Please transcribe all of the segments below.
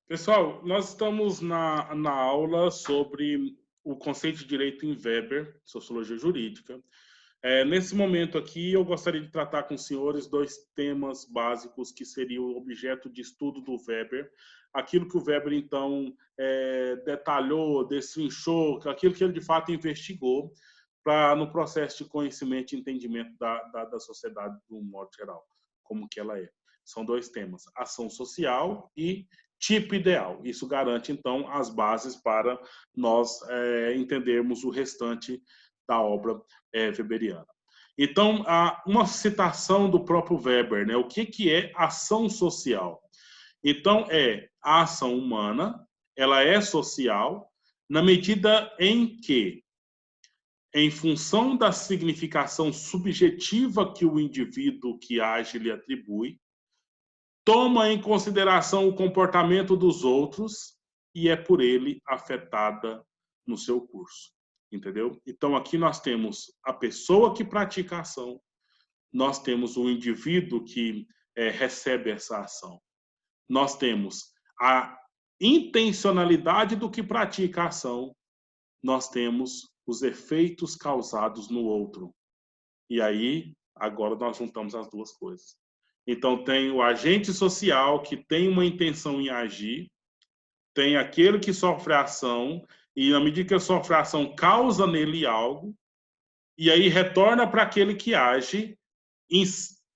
Pessoal, nós estamos na aula sobre o conceito de direito em Weber, sociologia jurídica. Nesse momento aqui, eu gostaria de tratar com os senhores dois temas básicos que seriam o objeto de estudo do Weber, aquilo que o Weber, então, detalhou, destrinchou, aquilo que ele, de fato, investigou no processo de conhecimento e entendimento da sociedade, de um modo geral, como que ela é. São dois temas, ação social e tipo ideal. Isso garante, então, as bases para nós entendermos o restante da obra weberiana. Então, uma citação do próprio Weber, né? O que é ação social? Então, a ação humana, ela é social na medida em que, em função da significação subjetiva que o indivíduo que age lhe atribui, toma em consideração o comportamento dos outros e é por ele afetada no seu curso. Entendeu? Então, aqui nós temos a pessoa que pratica a ação, nós temos o indivíduo que recebe essa ação, nós temos a intencionalidade do que pratica a ação, nós temos os efeitos causados no outro. E aí, agora nós juntamos as duas coisas. Então, tem o agente social que tem uma intenção em agir, tem aquele que sofre a ação, e na medida que ele sofre a ação, causa nele algo, e aí retorna para aquele que age em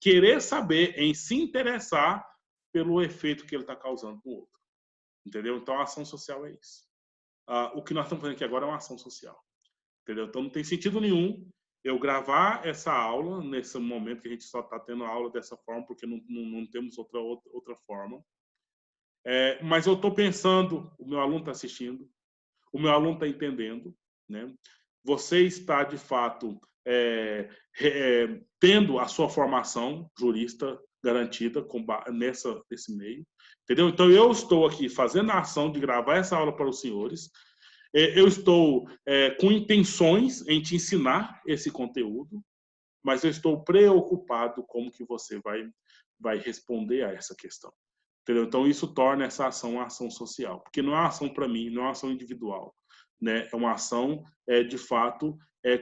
querer saber, em se interessar pelo efeito que ele está causando no outro. Entendeu? Então, a ação social é isso. O que nós estamos fazendo aqui agora é uma ação social. Entendeu? Então, não tem sentido nenhum eu gravar essa aula nesse momento que a gente só está tendo aula dessa forma, porque não temos outra forma. Mas eu estou pensando, o meu aluno está assistindo, o meu aluno está entendendo, né? Você está, de fato, tendo a sua formação jurista garantida nesse meio, entendeu? Então, eu estou aqui fazendo a ação de gravar essa aula para os senhores, eu estou com intenções em te ensinar esse conteúdo, mas eu estou preocupado como que você vai responder a essa questão. Entendeu? Então, isso torna essa ação uma ação social, porque não é uma ação para mim, não é uma ação individual, né? É uma ação, de fato,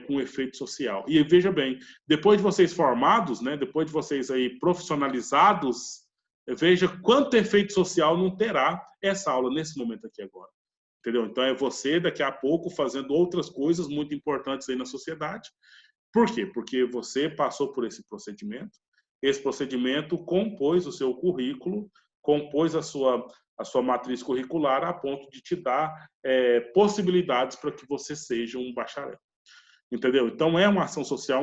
com efeito social. E veja bem, depois de vocês formados, né? Depois de vocês aí profissionalizados, veja quanto efeito social não terá essa aula nesse momento aqui agora. Entendeu? Então, é você, daqui a pouco, fazendo outras coisas muito importantes aí na sociedade. Por quê? Porque você passou por esse procedimento compôs o seu currículo, compôs a sua matriz curricular a ponto de te dar possibilidades para que você seja um bacharel. Entendeu? Então, é uma ação social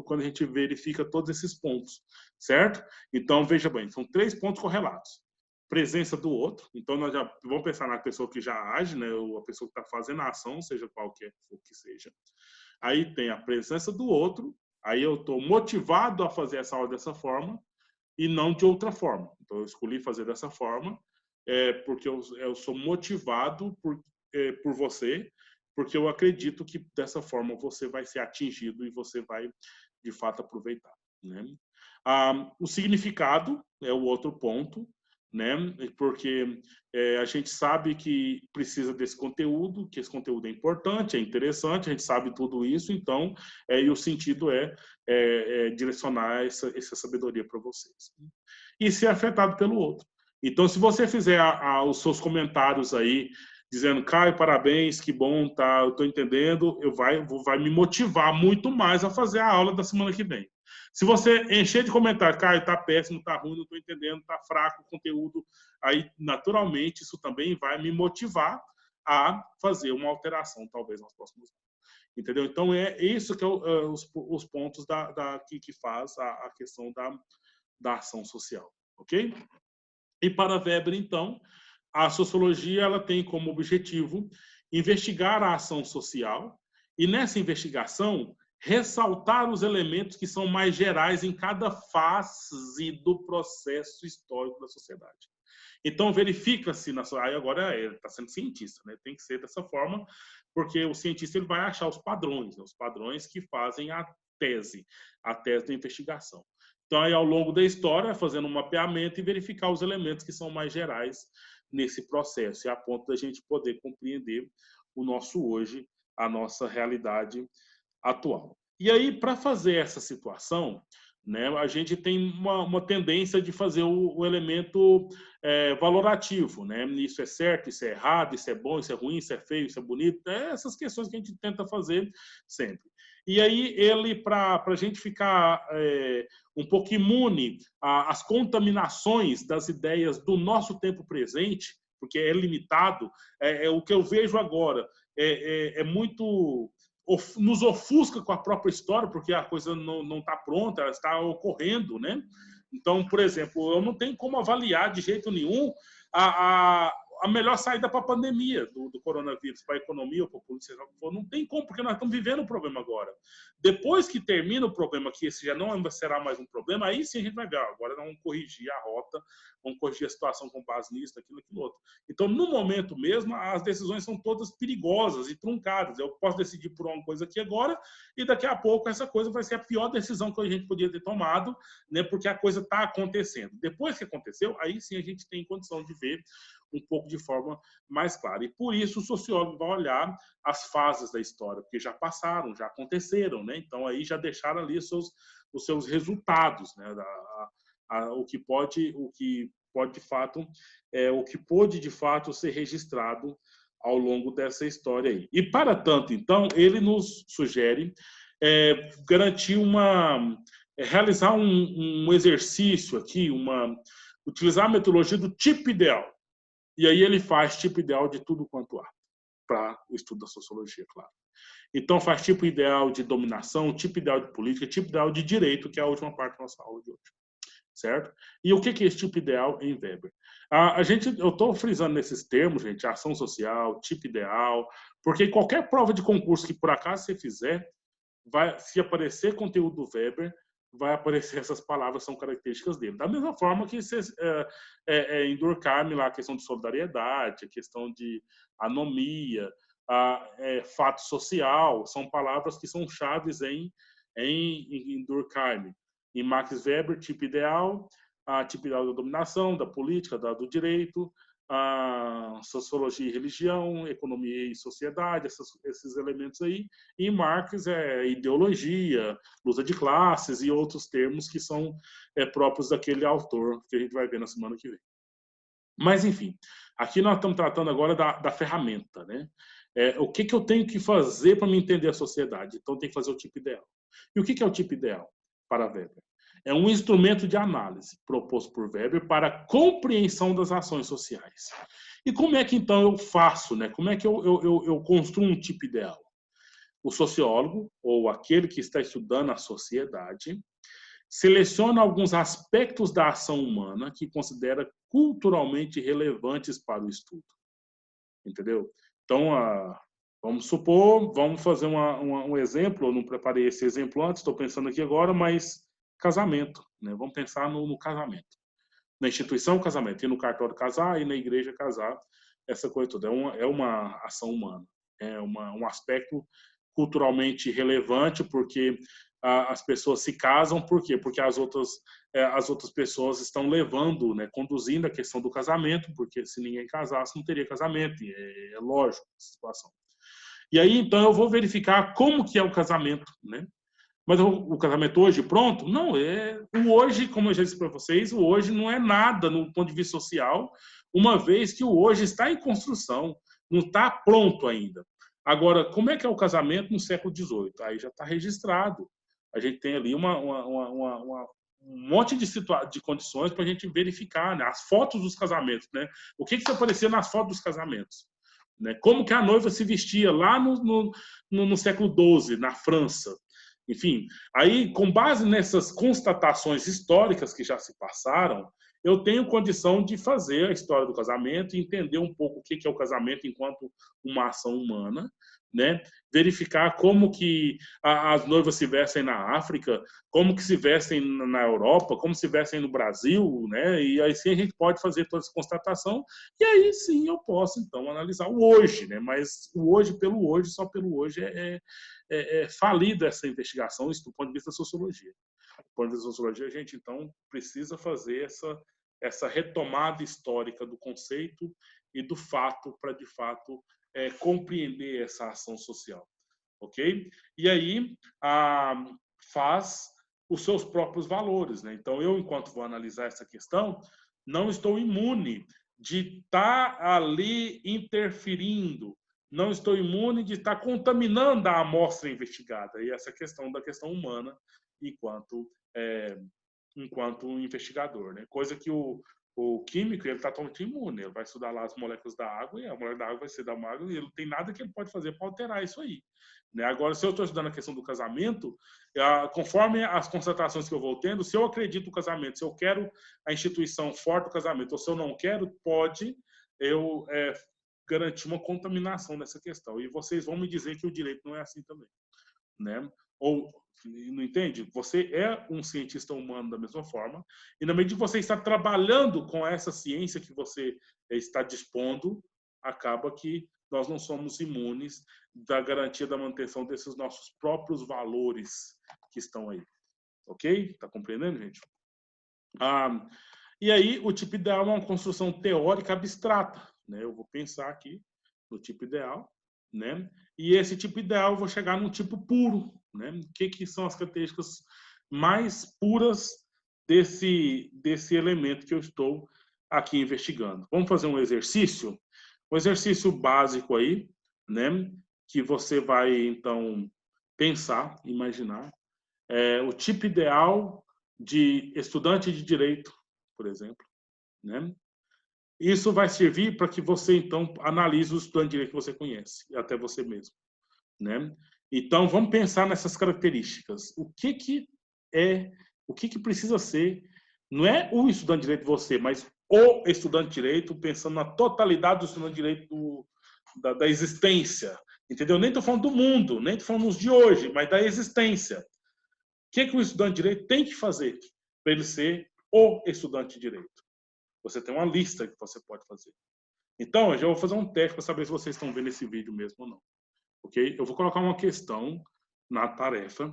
quando a gente verifica todos esses pontos, certo? Então, veja bem, são 3 pontos correlatos. Presença do outro, então nós já vamos pensar na pessoa que já age, né? Ou a pessoa que está fazendo a ação, seja qualquer que seja. Aí tem a presença do outro, aí eu estou motivado a fazer essa aula dessa forma e não de outra forma. Então, eu escolhi fazer dessa forma porque eu sou motivado por você, porque eu acredito que dessa forma você vai ser atingido e você vai, de fato, aproveitar. Né? O significado é o outro ponto, né? Porque a gente sabe que precisa desse conteúdo, que esse conteúdo é importante, é interessante, a gente sabe tudo isso, então, e o sentido é direcionar essa sabedoria para vocês. E ser afetado pelo outro. Então, se você fizer os seus comentários aí, dizendo, Caio, parabéns, que bom, tá, eu estou entendendo, vai me motivar muito mais a fazer a aula da semana que vem. Se você encher de comentário, Caio, tá péssimo, tá ruim, não estou entendendo, tá fraco o conteúdo, aí, naturalmente, isso também vai me motivar a fazer uma alteração, talvez, nos próximos anos. Entendeu? Então, é isso que é os pontos que faz a questão da ação social. Ok? E para Weber, então, a sociologia ela tem como objetivo investigar a ação social e, nessa investigação, ressaltar os elementos que são mais gerais em cada fase do processo histórico da sociedade. Então, verifica-se, aí agora ele está sendo cientista, né? Tem que ser dessa forma, porque o cientista ele vai achar os padrões, né? Os padrões que fazem a tese da investigação. Então, aí, ao longo da história, fazendo um mapeamento e verificar os elementos que são mais gerais nesse processo, e a ponto da gente poder compreender o nosso hoje, a nossa realidade atual. E aí, para fazer essa situação, né, a gente tem uma tendência de fazer o elemento valorativo, né? Isso é certo, isso é errado, isso é bom, isso é ruim, isso é feio, isso é bonito, essas questões que a gente tenta fazer sempre. E aí ele, para a gente ficar um pouco imune às contaminações das ideias do nosso tempo presente, porque é limitado, o que eu vejo agora é muito nos ofusca com a própria história, porque a coisa não está pronta, ela está ocorrendo, né? Então, por exemplo, eu não tenho como avaliar de jeito nenhum a melhor saída para a pandemia do coronavírus, para a economia ou para a polícia. Não tem como, porque nós estamos vivendo o problema agora. Depois que termina o problema, que esse já não será mais um problema, aí sim a gente vai ver, agora nós vamos corrigir a rota, vamos corrigir a situação com base nisso, naquilo, aquilo outro. Então, no momento mesmo, as decisões são todas perigosas e truncadas. Eu posso decidir por uma coisa aqui agora e daqui a pouco essa coisa vai ser a pior decisão que a gente podia ter tomado, né, porque a coisa está acontecendo. Depois que aconteceu, aí sim a gente tem condição de ver um pouco de forma mais clara. E por isso o sociólogo vai olhar as fases da história, porque já passaram, já aconteceram, né? Então aí já deixaram ali os seus resultados, né? O que pode de fato, o que pôde de fato ser registrado ao longo dessa história aí. E para tanto, então, ele nos sugere garantir realizar um exercício aqui, utilizar a metodologia do tipo ideal. E aí ele faz tipo ideal de tudo quanto há, para o estudo da sociologia, claro. Então faz tipo ideal de dominação, tipo ideal de política, tipo ideal de direito, que é a última parte da nossa aula de hoje. Certo? E o que é esse tipo ideal em Weber? Eu estou frisando nesses termos, gente, ação social, tipo ideal, porque qualquer prova de concurso que por acaso você fizer, se aparecer conteúdo do Weber, vai aparecer essas palavras, são características dele. Da mesma forma que em Durkheim, lá, a questão de solidariedade, a questão de anomia, fato social, são palavras que são chaves em Durkheim. Em Max Weber, tipo ideal da dominação, da política, do direito, sociologia e religião, economia e sociedade, esses elementos aí. E em Marx é ideologia, luta de classes e outros termos que são próprios daquele autor, que a gente vai ver na semana que vem. Mas, enfim, aqui nós estamos tratando agora da ferramenta, né? O que eu tenho que fazer para me entender a sociedade? Então, tem que fazer o tipo ideal. E o que é o tipo ideal para Weber? É um instrumento de análise proposto por Weber para a compreensão das ações sociais. E como é que, então, eu faço, né? Como é que eu construo um tipo ideal? O sociólogo, ou aquele que está estudando a sociedade, seleciona alguns aspectos da ação humana que considera culturalmente relevantes para o estudo. Entendeu? Então, vamos supor, vamos fazer um exemplo. Eu não preparei esse exemplo antes, estou pensando aqui agora, mas casamento, né? Vamos pensar no casamento. Na instituição, casamento. E no cartório, casar. E na igreja, casar. Essa coisa toda. É uma ação humana. É um aspecto culturalmente relevante, porque as pessoas se casam. Por quê? Porque as outras pessoas estão levando, né, conduzindo a questão do casamento, porque se ninguém casasse, não teria casamento. E é lógico essa situação. E aí, então, eu vou verificar como que é o casamento, né? Mas o casamento hoje, pronto? Não, o hoje, como eu já disse para vocês, o hoje não é nada no ponto de vista social, uma vez que o hoje está em construção, não está pronto ainda. Agora, como é que é o casamento no século XVIII? Aí já está registrado. A gente tem ali um monte de condições para a gente verificar, né? As fotos dos casamentos, né? O que aparecia nas fotos dos casamentos? Né? Como que a noiva se vestia lá no século XII, na França? Enfim, aí, com base nessas constatações históricas que já se passaram, eu tenho condição de fazer a história do casamento e entender um pouco o que é o casamento enquanto uma ação humana, né? Verificar como que as noivas se vestem na África, como que se vestem na Europa, como se vestem no Brasil, né? E aí sim a gente pode fazer toda essa constatação e aí sim eu posso, então, analisar o hoje, né? Mas o hoje pelo hoje, só pelo hoje falida essa investigação, isso do ponto de vista da sociologia. ponto de vista da sociologia, a gente, então, precisa fazer essa retomada histórica do conceito e do fato para, de fato, compreender essa ação social, ok? E aí, faz os seus próprios valores, né? Então, eu, enquanto vou analisar essa questão, não estou imune de estar ali interferindo, não estou imune de estar contaminando a amostra investigada. E essa questão da questão humana enquanto investigador, né? Coisa que o químico ele está totalmente imune. Ele vai estudar lá as moléculas da água e a molécula da água vai ser da água e ele não tem nada que ele pode fazer para alterar isso aí. Né? Agora, se eu estou estudando a questão do casamento, conforme as constatações que eu vou tendo, se eu acredito no casamento, se eu quero a instituição forte do casamento, ou se eu não quero, pode eu garantir uma contaminação nessa questão. E vocês vão me dizer que o direito não é assim também, né? Ou não entende? Você é um cientista humano da mesma forma, e na medida que você está trabalhando com essa ciência que você está dispondo, acaba que nós não somos imunes da garantia da manutenção desses nossos próprios valores que estão aí. Ok? Tá compreendendo, gente? E aí, o tipo ideal é uma construção teórica abstrata, né? Eu vou pensar aqui no tipo ideal, né? E esse tipo ideal eu vou chegar num tipo puro, né? O que são as características mais puras desse elemento que eu estou aqui investigando? Vamos fazer um exercício básico aí, né? Que você vai então pensar, imaginar o tipo ideal de estudante de direito, por exemplo, né? Isso vai servir para que você, então, analise o estudante de direito que você conhece, e até você mesmo, né? Então, vamos pensar nessas características. O que precisa ser, não é o estudante de direito você, mas o estudante de direito, pensando na totalidade do estudante de direito da existência, entendeu? Nem estou falando do mundo, nem estou falando dos de hoje, mas da existência. O que o estudante de direito tem que fazer para ele ser o estudante de direito? Você tem uma lista que você pode fazer. Então, eu já vou fazer um teste para saber se vocês estão vendo esse vídeo mesmo ou não. Ok? Eu vou colocar uma questão na tarefa.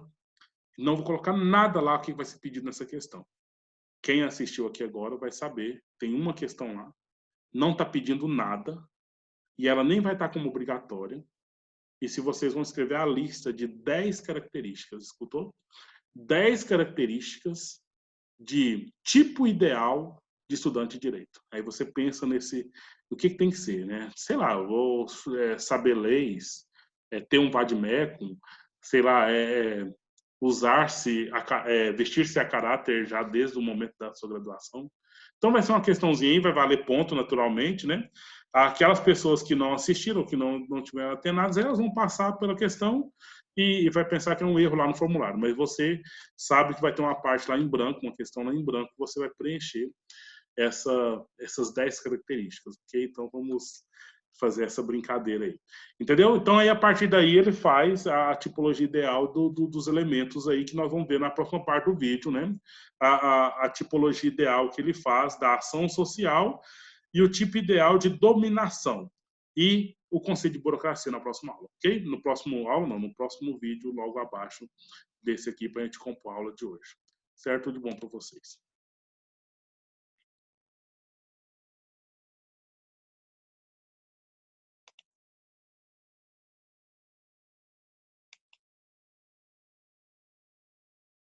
Não vou colocar nada lá que vai ser pedido nessa questão. Quem assistiu aqui agora vai saber. Tem uma questão lá. Não está pedindo nada. E ela nem vai estar como obrigatória. E se vocês vão escrever a lista de 10 características, escutou? 10 características de tipo ideal de estudante de direito. Aí você pensa o que tem que ser, né? Sei lá, eu vou saber leis, ter um vade-mecum, sei lá, vestir-se a caráter já desde o momento da sua graduação. Então vai ser uma questãozinha, vai valer ponto naturalmente, né? Aquelas pessoas que não assistiram, que não tiveram atenadas, elas vão passar pela questão e vai pensar que é um erro lá no formulário. Mas você sabe que vai ter uma parte lá em branco, uma questão lá em branco, que você vai preencher essas 10 características, ok? Então vamos fazer essa brincadeira aí. Entendeu? Então aí a partir daí ele faz a tipologia ideal dos elementos aí que nós vamos ver na próxima parte do vídeo, né? A tipologia ideal que ele faz da ação social e o tipo ideal de dominação e o conceito de burocracia na próxima aula, ok? No próximo vídeo logo abaixo desse aqui para a gente compor a aula de hoje. Certo? Tudo de bom para vocês.